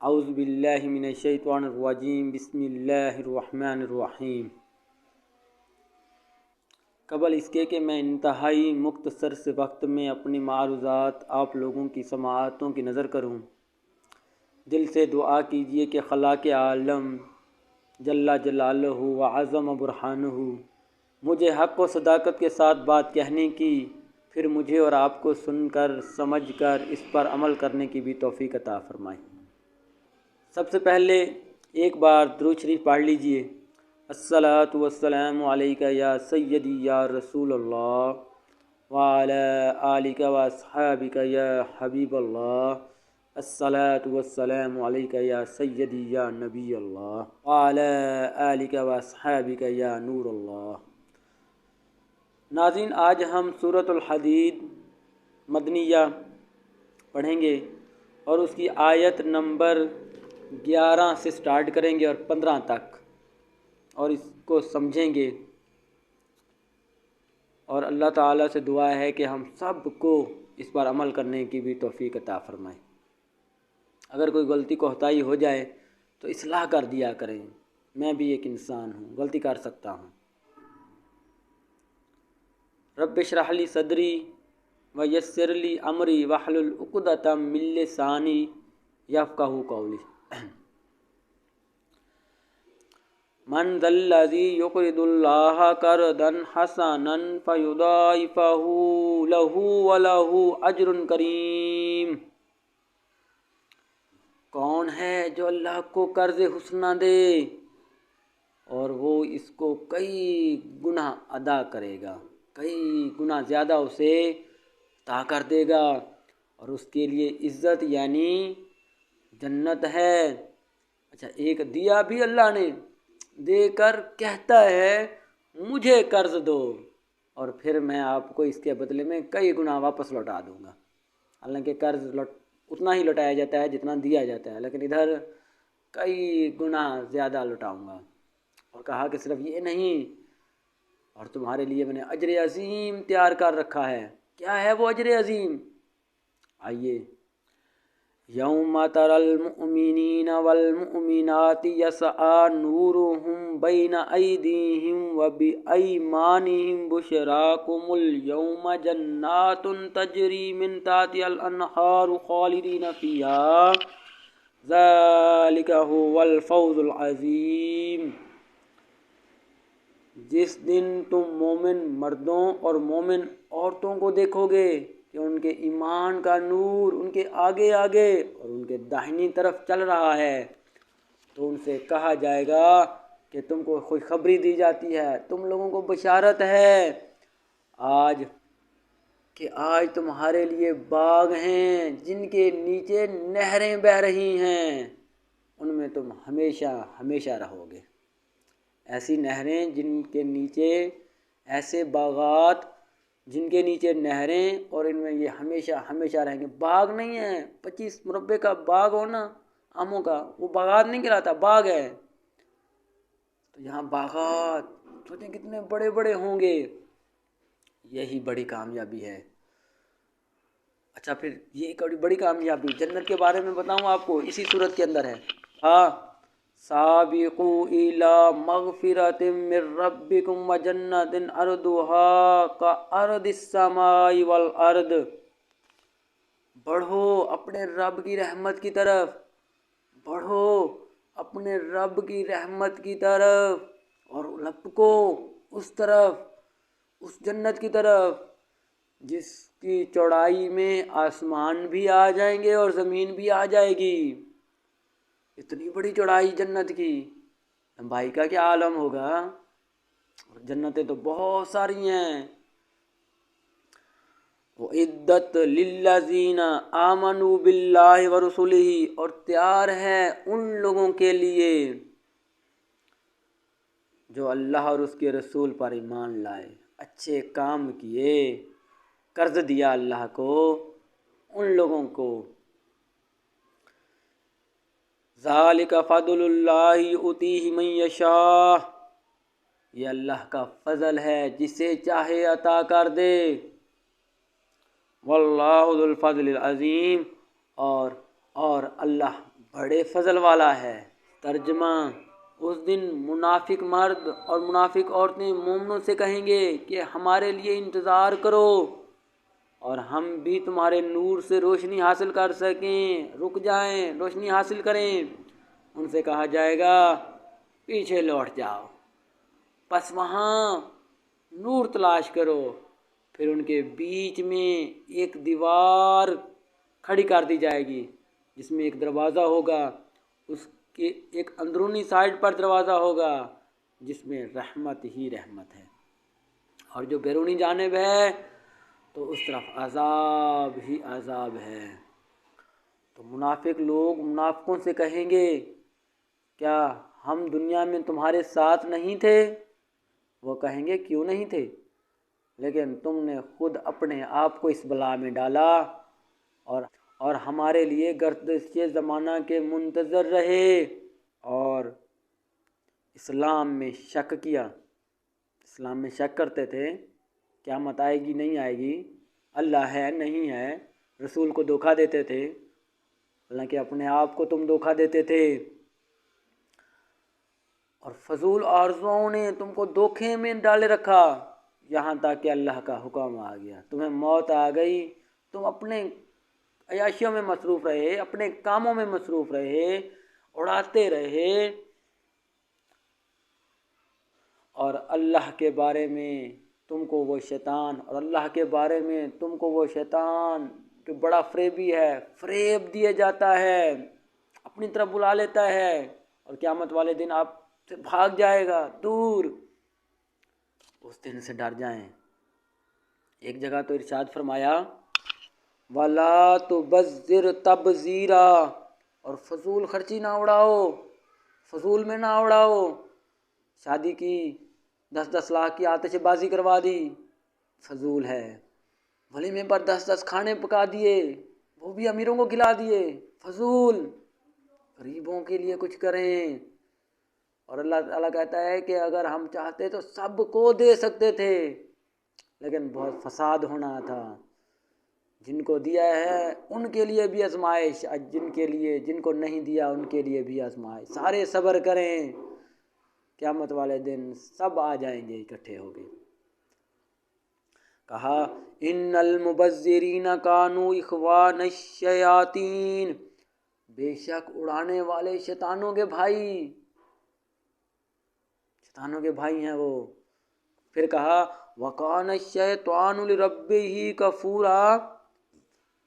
اعوذ باللہ من الشیطان الرجیم بسم اللہ الرحمن الرحیم۔ قبل اس کے کہ میں انتہائی مختصر سے وقت میں اپنی معروضات آپ لوگوں کی سماعتوں کی نظر کروں، دل سے دعا کیجئے کہ خلاق عالم جل جلالہ و عظم برہانہ مجھے حق و صداقت کے ساتھ بات کہنے کی، پھر مجھے اور آپ کو سن کر سمجھ کر اس پر عمل کرنے کی بھی توفیق عطا فرمائے۔ سب سے پہلے ایک بار درود شریف پڑھ لیجئے۔ الصلاۃ والسلام علیک یا سیدی یا رسول اللہ وعلی آلک و اصحابک یا حبیب اللہ۔ الصلاۃ والسلام علیک یا سیدی یا نبی اللہ وعلی آلک و اصحابک یا نور اللہ۔ ناظرین، آج ہم سورۃ الحدید مدنیہ پڑھیں گے اور اس کی آیت نمبر 11 سے سٹارٹ کریں گے اور 15 تک، اور اس کو سمجھیں گے، اور اللہ تعالیٰ سے دعا ہے کہ ہم سب کو اس پر عمل کرنے کی بھی توفیق عطا فرمائے۔ اگر کوئی غلطی کوتاہی ہو جائے تو اصلاح کر دیا کریں، میں بھی ایک انسان ہوں، غلطی کر سکتا ہوں۔ رب اشرح لی صدری ویسر لی امری واحلل عقدۃ من لسانی یفقہوا قولی۔ من ذا الذی یقرض اللہ قرضا حسنا فیضاعفہ لہ ولہ اجر کریم۔ کون ہے جو اللہ کو قرض حسنہ دے اور وہ اس کو کئی گنا ادا کرے گا، کئی گنا زیادہ اسے عطا کر دے گا، اور اس کے لیے عزت یعنی جنت ہے۔ اچھا، ایک دیا بھی اللہ نے، دے کر کہتا ہے مجھے قرض دو اور پھر میں آپ کو اس کے بدلے میں کئی گنا واپس لوٹا دوں گا۔ حالانکہ قرض اتنا ہی لوٹایا جاتا ہے جتنا دیا جاتا ہے، لیکن ادھر کئی گنا زیادہ لوٹاؤں گا۔ اور کہا کہ صرف یہ نہیں، اور تمہارے لیے میں نے اجر عظیم تیار کر رکھا ہے۔ کیا ہے وہ اجر عظیم؟ آئیے، یوم تری المؤمنین والمؤمنات یسعی نورہم بین ایدیہم وبایمانہم بشراکم اليوم جنات تجری من تحتہا الانہار خالدین فیہا ذالک ھو الفوز العظیم۔ جس دن تم مومن مردوں اور مومن عورتوں کو دیکھو گے کہ ان کے ایمان کا نور ان کے آگے آگے اور ان کے داہنی طرف چل رہا ہے، تو ان سے کہا جائے گا کہ تم کو خوشخبری دی جاتی ہے، تم لوگوں کو بشارت ہے آج کہ آج تمہارے لیے باغ ہیں جن کے نیچے نہریں بہہ رہی ہیں، ان میں تم ہمیشہ ہمیشہ رہو گے۔ ایسی نہریں جن کے نیچے، ایسے باغات جن کے نیچے نہریں اور ان میں یہ ہمیشہ ہمیشہ رہیں گے۔ باغ نہیں ہے 25 مربع کا باغ ہونا آموں کا، وہ باغات نہیں کہلاتا، باغ ہے۔ تو یہاں باغات سوچیں کتنے بڑے بڑے ہوں گے، یہی بڑی کامیابی ہے۔ اچھا، پھر یہ بڑی کامیابی جنت کے بارے میں بتاؤں آپ کو، اسی صورت کے اندر ہے۔ ہاں، سابقوا الی مغفرۃ من ربکم وجنۃ عرضھا کعرض السماء والارض۔ بڑھو اپنے رب کی رحمت کی طرف، بڑھو اپنے رب کی رحمت کی طرف، اور لپکو اس طرف، اس جنت کی طرف جس کی چوڑائی میں آسمان بھی آ جائیں گے اور زمین بھی آ جائے گی۔ اتنی بڑی چوڑائی جنت کی، لمبائی کا کیا عالم ہوگا، اور جنتیں تو بہت ساری ہیں۔ وَأُعِدَّتْ لِلَّذِينَ آمَنُوا بِاللَّهِ وَرُسُلِهِ، اور تیار ہے ان لوگوں کے لیے جو اللہ اور اس کے رسول پر ایمان لائے، اچھے کام کیے، قرض دیا اللہ کو، ان لوگوں کو۔ ذالک فضل اللہ یؤتیہ من یشاء، یہ اللہ کا فضل ہے جسے چاہے عطا کر دے۔ واللہ ذو الفضل العظیم، اور اللہ بڑے فضل والا ہے۔ ترجمہ: اس دن منافق مرد اور منافق عورتیں مومنوں سے کہیں گے کہ ہمارے لیے انتظار کرو اور ہم بھی تمہارے نور سے روشنی حاصل کر سکیں، رک جائیں، روشنی حاصل کریں۔ ان سے کہا جائے گا پیچھے لوٹ جاؤ، پس وہاں نور تلاش کرو۔ پھر ان کے بیچ میں ایک دیوار کھڑی کر دی جائے گی جس میں ایک دروازہ ہوگا، اس کے ایک اندرونی سائڈ پر دروازہ ہوگا جس میں رحمت ہی رحمت ہے، اور جو بیرونی جانب ہے تو اس طرف عذاب ہی عذاب ہے۔ تو منافق لوگ منافقوں سے کہیں گے کیا ہم دنیا میں تمہارے ساتھ نہیں تھے؟ وہ کہیں گے کیوں نہیں تھے، لیکن تم نے خود اپنے آپ کو اس بلا میں ڈالا اور ہمارے لیے گردش زمانہ کے منتظر رہے اور اسلام میں شک کیا، اسلام میں شک کرتے تھے قیامت آئے گی نہیں آئے گی، اللہ ہے نہیں ہے، رسول کو دھوکہ دیتے تھے، حالانکہ اپنے آپ کو تم دھوکہ دیتے تھے، اور فضول آرزوؤں نے تم کو دھوکے میں ڈالے رکھا یہاں تک کہ اللہ کا حکم آ گیا، تمہیں موت آ گئی، تم اپنے عیاشیوں میں مصروف رہے، اپنے کاموں میں مصروف رہے، اڑاتے رہے، اور اللہ کے بارے میں تم کو وہ شیطان جو بڑا فریبی ہے، فریب دیا جاتا ہے، اپنی طرف بلا لیتا ہے اور قیامت والے دن آپ سے بھاگ جائے گا دور۔ اس دن سے ڈر جائیں۔ ایک جگہ تو ارشاد فرمایا وَلَا تُبَذِّرْ تَبْذِيرًا، اور فضول خرچی نہ اڑاؤ، فضول میں نہ اڑاؤ۔ شادی کی 10 لاکھ کی آتش بازی کروا دی، فضول ہے۔ ولیمے پر 10 کھانے پکا دیے، وہ بھی امیروں کو کھلا دیے، فضول۔ غریبوں کے لیے کچھ کریں۔ اور اللہ تعالیٰ کہتا ہے کہ اگر ہم چاہتے تو سب کو دے سکتے تھے، لیکن بہت فساد ہونا تھا۔ جن کو دیا ہے ان کے لیے بھی آزمائش، جن کو نہیں دیا ان کے لیے بھی آزمائش۔ سارے صبر کریں، قیامت والے دن سب آ جائیں گے اکٹھے ہو کے۔ کہا ان المبذرین کانوا اخوان الشیاطین، بے شک اڑانے والے شیطانوں کے بھائی ہیں وہ۔ پھر کہا وَقَانَ الشَّيْطَانُ لِرَبِّهِ كَفُورًا،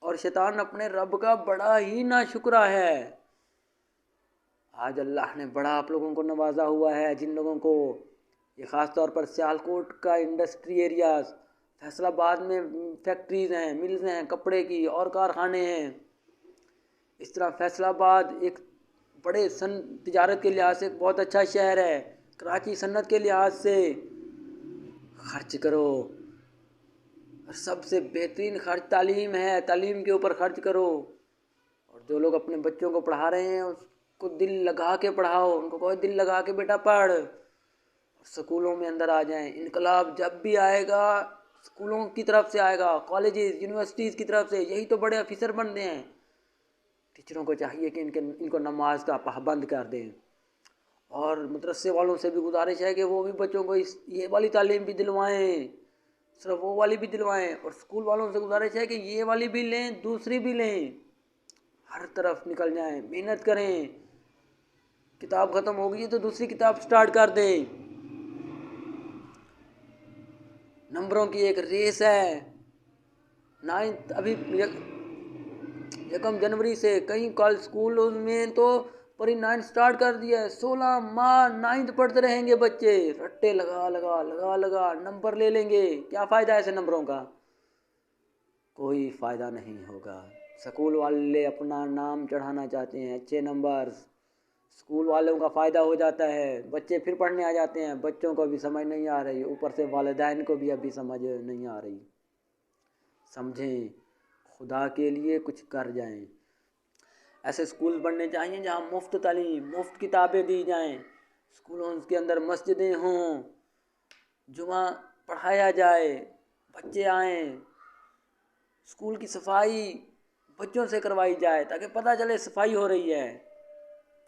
اور شیطان اپنے رب کا بڑا ہی ناشکرا ہے۔ آج اللہ نے بڑا آپ لوگوں کو نوازا ہوا ہے، جن لوگوں کو، یہ خاص طور پر سیالکوٹ کا انڈسٹری ایریاز، فیصل آباد میں فیکٹریز ہیں، ملز ہیں کپڑے کی اور کارخانے ہیں۔ اس طرح فیصل آباد ایک بڑے تجارت کے لحاظ سے ایک بہت اچھا شہر ہے، کراچی صنعت کے لحاظ سے۔ خرچ کرو، اور سب سے بہترین خرچ تعلیم ہے، تعلیم کے اوپر خرچ کرو، اور جو لوگ اپنے بچوں کو پڑھا رہے ہیں اس کو دل لگا کے پڑھاؤ، ان کو کوئی دل لگا کے بیٹا پڑھ، سکولوں میں اندر آ جائیں۔ انقلاب جب بھی آئے گا سکولوں کی طرف سے آئے گا، کالجز یونیورسٹیز کی طرف سے، یہی تو بڑے آفیسر بنتے ہیں۔ ٹیچروں کو چاہیے کہ ان کو نماز کا پابند کر دیں، اور مدرسے والوں سے بھی گزارش ہے کہ وہ بھی بچوں کو یہ والی تعلیم بھی دلوائیں، صرف وہ والی بھی دلوائیں، اور اسکول والوں سے گزارش ہے کہ یہ والی بھی لیں دوسری بھی لیں، ہر طرف نکل جائیں، محنت کریں۔ کتاب ختم ہو گئی تو دوسری کتاب سٹارٹ کر دیں۔ نمبروں کی ایک ریس ہے، 9 ابھی 1 جنوری سے کئی اسکولوں میں تو پری 9 سٹارٹ کر دیا ہے، 16 ماہ 9 پڑھتے رہیں گے بچے، رٹے لگا نمبر لے لیں گے۔ کیا فائدہ ہے ایسے نمبروں کا؟ کوئی فائدہ نہیں ہوگا۔ سکول والے اپنا نام چڑھانا چاہتے ہیں، اچھے نمبرز، سکول والوں کا فائدہ ہو جاتا ہے، بچے پھر پڑھنے آ جاتے ہیں، بچوں کو بھی سمجھ نہیں آ رہی، اوپر سے والدین کو بھی ابھی سمجھ نہیں آ رہی۔ سمجھیں، خدا کے لیے کچھ کر جائیں۔ ایسے سکول بننے چاہیے جہاں مفت تعلیم، مفت کتابیں دی جائیں، سکولوں کے اندر مسجدیں ہوں، جمعہ پڑھایا جائے، بچے آئیں، سکول کی صفائی بچوں سے کروائی جائے تاکہ پتہ چلے صفائی ہو رہی ہے۔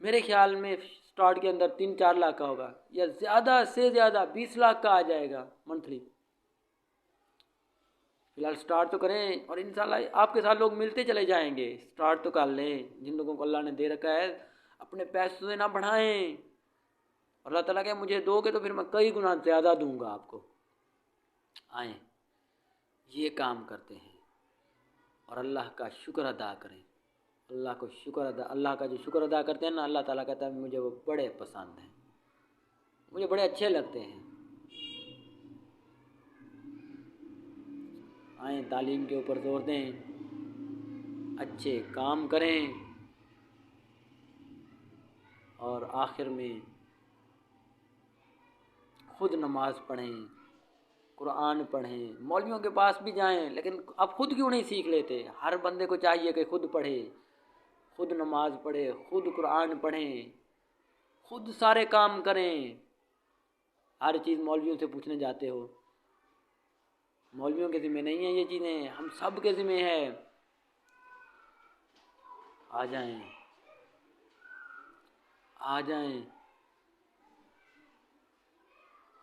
میرے خیال میں اسٹارٹ کے اندر 3-4 لاکھ کا ہوگا، یا زیادہ سے زیادہ 20 لاکھ کا آ جائے گا منتھلی۔ فی الحال اسٹارٹ تو کریں، اور انشاءاللہ آپ کے ساتھ لوگ ملتے چلے جائیں گے۔ اسٹارٹ تو کر لیں، جن لوگوں کو اللہ نے دے رکھا ہے اپنے پیسوں سے نہ بڑھائیں، اور اللہ تعالیٰ کہ مجھے دو گے تو پھر میں کئی گنا زیادہ دوں گا آپ کو۔ آئیں یہ کام کرتے ہیں اور اللہ کا شکر ادا کریں۔ اللہ کا جو شکر ادا کرتے ہیں نا، اللہ تعالیٰ کہتا ہے مجھے وہ بڑے پسند ہیں، مجھے بڑے اچھے لگتے ہیں۔ آئیں تعلیم کے اوپر زور دیں، اچھے کام کریں، اور آخر میں خود نماز پڑھیں، قرآن پڑھیں، مولویوں کے پاس بھی جائیں، لیکن اب خود کیوں نہیں سیکھ لیتے؟ ہر بندے کو چاہیے کہ خود پڑھے، خود نماز پڑھے، خود قرآن پڑھیں، خود سارے کام کریں۔ ہر چیز مولویوں سے پوچھنے جاتے ہو، مولویوں کے ذمہ نہیں ہیں یہ چیزیں، ہم سب کے ذمہ ہے۔ آ جائیں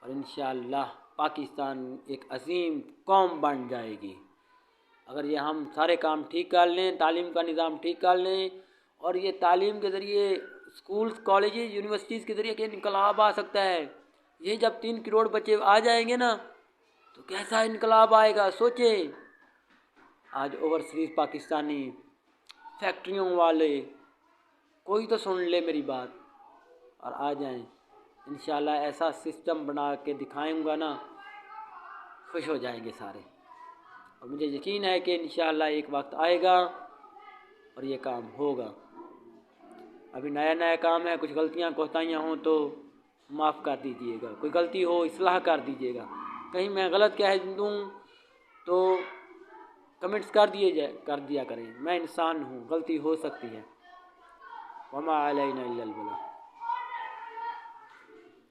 اور انشاءاللہ پاکستان ایک عظیم قوم بن جائے گی اگر یہ ہم سارے کام ٹھیک کر لیں، تعلیم کا نظام ٹھیک کر لیں، اور یہ تعلیم کے ذریعے اسکولز، کالجز، یونیورسٹیز کے ذریعے کہ انقلاب آ سکتا ہے۔ یہ جب 3 کروڑ بچے آ جائیں گے نا تو کیسا انقلاب آئے گا سوچیں۔ آج اوورسیز پاکستانی فیکٹریوں والے کوئی تو سن لے میری بات اور آ جائیں۔ انشاءاللہ ایسا سسٹم بنا کے دکھائوں گا نا، خوش ہو جائیں گے سارے، اور مجھے یقین ہے کہ انشاءاللہ ایک وقت آئے گا اور یہ کام ہوگا۔ ابھی نیا کام ہے، کچھ غلطیاں کوتاہیاں ہوں تو معاف کر دیجئے گا، کوئی غلطی ہو اصلاح کر دیجئے گا، کہیں میں غلط کہہ دوں تو کمنٹس کر دیا کریں، میں انسان ہوں، غلطی ہو سکتی ہے۔ وما علینا الا البلاغ۔